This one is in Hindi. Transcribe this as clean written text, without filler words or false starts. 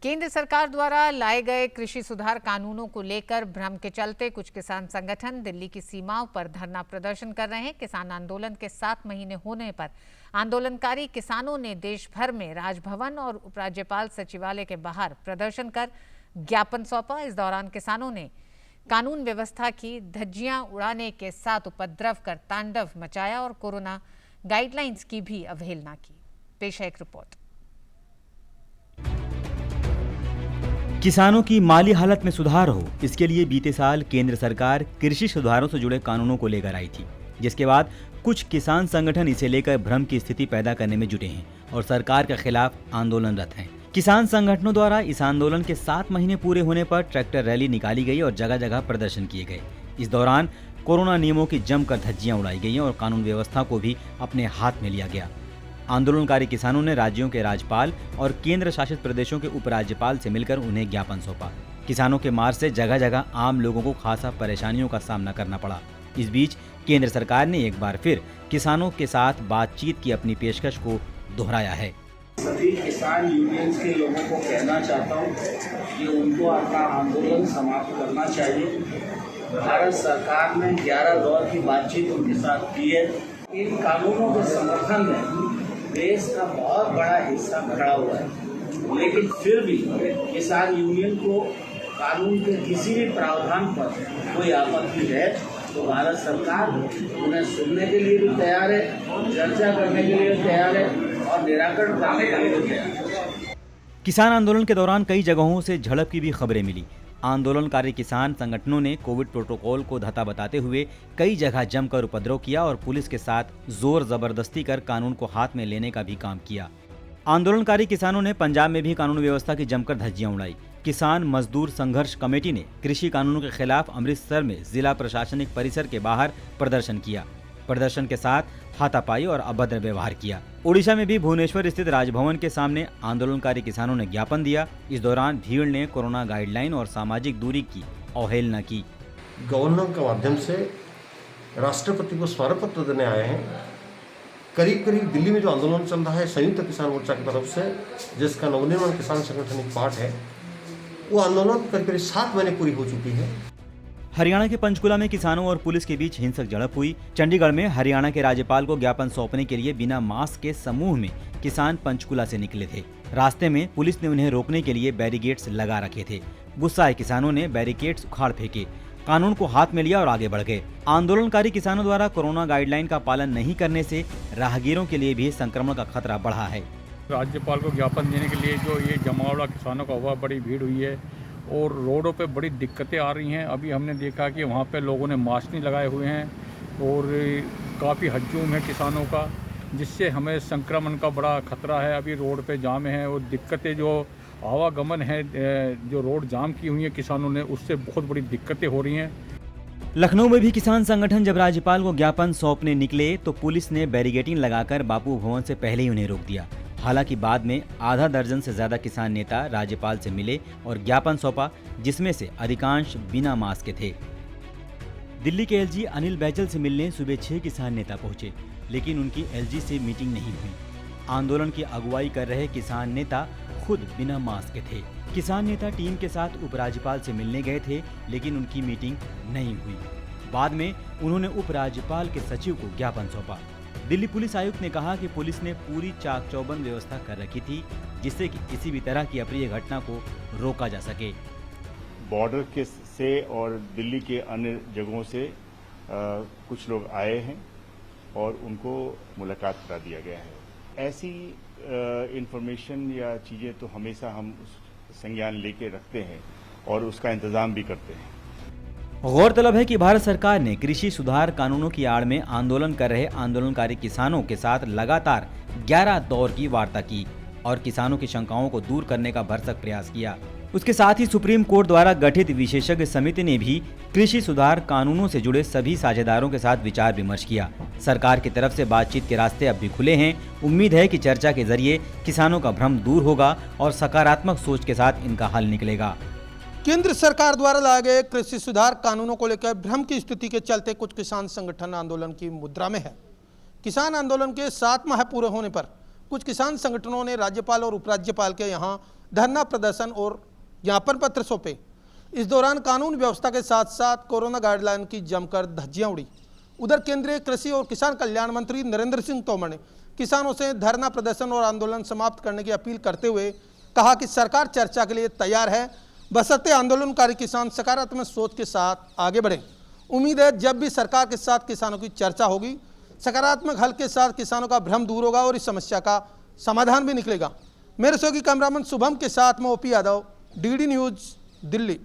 केंद्र सरकार द्वारा लाए गए कृषि सुधार कानूनों को लेकर भ्रम के चलते कुछ किसान संगठन दिल्ली की सीमाओं पर धरना प्रदर्शन कर रहे हैं। किसान आंदोलन के 7 महीने होने पर आंदोलनकारी किसानों ने देश भर में राजभवन और उपराज्यपाल सचिवालय के बाहर प्रदर्शन कर ज्ञापन सौंपा। इस दौरान किसानों ने कानून व्यवस्था की धज्जियां उड़ाने के साथ उपद्रव कर तांडव मचाया और कोरोना गाइडलाइंस की भी अवहेलना की। पेश है एक रिपोर्ट। किसानों की माली हालत में सुधार हो, इसके लिए बीते साल केंद्र सरकार कृषि सुधारों से जुड़े कानूनों को लेकर आई थी, जिसके बाद कुछ किसान संगठन इसे लेकर भ्रम की स्थिति पैदा करने में जुटे हैं और सरकार के खिलाफ आंदोलनरत हैं। किसान संगठनों द्वारा इस आंदोलन के 7 महीने पूरे होने पर ट्रैक्टर रैली निकाली गई और जगह जगह प्रदर्शन किए गए। इस दौरान कोरोना नियमों की जमकर धज्जियां उड़ाई गई और कानून व्यवस्था को भी अपने हाथ में लिया गया। आंदोलनकारी किसानों ने राज्यों के राज्यपाल और केंद्र शासित प्रदेशों के उपराज्यपाल से मिलकर उन्हें ज्ञापन सौंपा। किसानों के मार्च से जगह जगह आम लोगों को खासा परेशानियों का सामना करना पड़ा। इस बीच केंद्र सरकार ने एक बार फिर किसानों के साथ बातचीत की अपनी पेशकश को दोहराया है। सभी किसान यूनियंस के लोगों को कहना चाहता हूँ कि उनको अपना आंदोलन समाप्त करना चाहिए। भारत सरकार ने 11 दौर की बातचीत उनके साथ की है। इन कानूनों के समर्थन में देश का बहुत बड़ा हिस्सा खड़ा हुआ है, लेकिन फिर भी किसान यूनियन को कानून के किसी भी प्रावधान पर कोई आपत्ति है तो भारत सरकार उन्हें सुनने के लिए भी तैयार है, चर्चा करने के लिए तैयार है और निराकरण करने के लिए तैयार है। किसान आंदोलन के दौरान कई जगहों से झड़प की भी खबरें मिली। आंदोलनकारी किसान संगठनों ने कोविड प्रोटोकॉल को धता बताते हुए कई जगह जमकर उपद्रव किया और पुलिस के साथ जोर जबरदस्ती कर कानून को हाथ में लेने का भी काम किया। आंदोलनकारी किसानों ने पंजाब में भी कानून व्यवस्था की जमकर धज्जियां उड़ाई। किसान मजदूर संघर्ष कमेटी ने कृषि कानूनों के खिलाफ अमृतसर में जिला प्रशासनिक परिसर के बाहर प्रदर्शन किया। प्रदर्शन के साथ हाथापाई और अभद्र व्यवहार किया। ओडिशा में भी भुवनेश्वर स्थित राजभवन के सामने आंदोलनकारी किसानों ने ज्ञापन दिया। इस दौरान भीड़ ने कोरोना गाइडलाइन और सामाजिक दूरी की अवहेलना की। गवर्नर के माध्यम से राष्ट्रपति को स्मारक पत्र देने आए हैं। करीब करीब दिल्ली में जो आंदोलन चल रहा है संयुक्त किसान मोर्चा की तरफ से, जिसका नवनिर्माण किसान संगठन एक पार्ट है, वो आंदोलन करीब 7 महीने पूरी हो चुकी है। हरियाणा के पंचकुला में किसानों और पुलिस के बीच हिंसक झड़प हुई। चंडीगढ़ में हरियाणा के राज्यपाल को ज्ञापन सौंपने के लिए बिना मास्क के समूह में किसान पंचकुला से निकले थे। रास्ते में पुलिस ने उन्हें रोकने के लिए बैरिकेड्स लगा रखे थे। गुस्साए किसानों ने बैरिकेड्स उखाड़ फेंके, कानून को हाथ में लिया और आगे बढ़ गए। आंदोलनकारी किसानों द्वारा कोरोना गाइडलाइन का पालन नहीं करने से राहगीरों के लिए भी संक्रमण का खतरा बढ़ा है। राज्यपाल को ज्ञापन देने के लिए जो ये जमावड़ा किसानों का हुआ, बड़ी भीड़ हुई है और रोडों पे बड़ी दिक्कतें आ रही हैं। अभी हमने देखा कि वहाँ पे लोगों ने मास्क नहीं लगाए हुए हैं और काफ़ी हजूम है किसानों का, जिससे हमें संक्रमण का बड़ा खतरा है। अभी रोड पे जाम है और दिक्कतें जो आवागमन है, जो रोड जाम की हुई है किसानों ने, उससे बहुत बड़ी दिक्कतें हो रही हैं। लखनऊ में भी किसान संगठन जब राज्यपाल को ज्ञापन सौंपने निकले तो पुलिस ने बैरिकेडिंग लगाकर बापू भवन से पहले ही उन्हें रोक दिया। हालांकि बाद में आधा दर्जन से ज्यादा किसान नेता राज्यपाल से मिले और ज्ञापन सौंपा, जिसमें से अधिकांश बिना मास्क के थे। दिल्ली के एलजी अनिल बैजल से मिलने सुबह 6 किसान नेता पहुंचे, लेकिन उनकी एलजी से मीटिंग नहीं हुई। आंदोलन की अगुवाई कर रहे किसान नेता खुद बिना मास्क के थे। किसान नेता टीम के साथ उपराज्यपाल से मिलने गए थे, लेकिन उनकी मीटिंग नहीं हुई। बाद में उन्होंने उपराज्यपाल के सचिव को ज्ञापन सौंपा। दिल्ली पुलिस आयुक्त ने कहा कि पुलिस ने पूरी चाक चौबंद व्यवस्था कर रखी थी, जिससे कि किसी भी तरह की अप्रिय घटना को रोका जा सके। बॉर्डर के से और दिल्ली के अन्य जगहों से कुछ लोग आए हैं और उनको मुलाकात करा दिया गया है। ऐसी इंफॉर्मेशन या चीज़ें तो हमेशा हम संज्ञान लेके रखते हैं और उसका इंतजाम भी करते हैं। गौरतलब है कि भारत सरकार ने कृषि सुधार कानूनों की आड़ में आंदोलन कर रहे आंदोलनकारी किसानों के साथ लगातार 11 दौर की वार्ता की और किसानों की शंकाओं को दूर करने का भरसक प्रयास किया। उसके साथ ही सुप्रीम कोर्ट द्वारा गठित विशेषज्ञ समिति ने भी कृषि सुधार कानूनों से जुड़े सभी साझेदारों के साथ विचार विमर्श किया। सरकार की तरफ से बातचीत के रास्ते अब भी खुले हैं। उम्मीद है कि चर्चा के जरिए किसानों का भ्रम दूर होगा और सकारात्मक सोच के साथ इनका हल निकलेगा। केंद्र सरकार द्वारा लाए गए कृषि सुधार कानूनों को लेकर भ्रम की स्थिति के चलते कुछ किसान संगठन आंदोलन की मुद्रा में है। किसान आंदोलन के 7 माह पूरे होने पर कुछ किसान संगठनों ने राज्यपाल और उपराज्यपाल के यहाँ धरना प्रदर्शन और ज्ञापन पत्र सौंपे। इस दौरान कानून व्यवस्था के साथ साथ कोरोना गाइडलाइन की जमकर धज्जियां उड़ी। उधर केंद्रीय कृषि और किसान कल्याण मंत्री नरेंद्र सिंह तोमर ने किसानों से धरना प्रदर्शन और आंदोलन समाप्त करने की अपील करते हुए कहा कि सरकार चर्चा के लिए तैयार है, बशर्ते आंदोलनकारी किसान सकारात्मक सोच के साथ आगे बढ़ें। उम्मीद है जब भी सरकार के साथ किसानों की चर्चा होगी, सकारात्मक हल के साथ किसानों का भ्रम दूर होगा और इस समस्या का समाधान भी निकलेगा। मेरे सहयोगी कैमरामैन शुभम के साथ में OP Yadav, DD news, Delhi.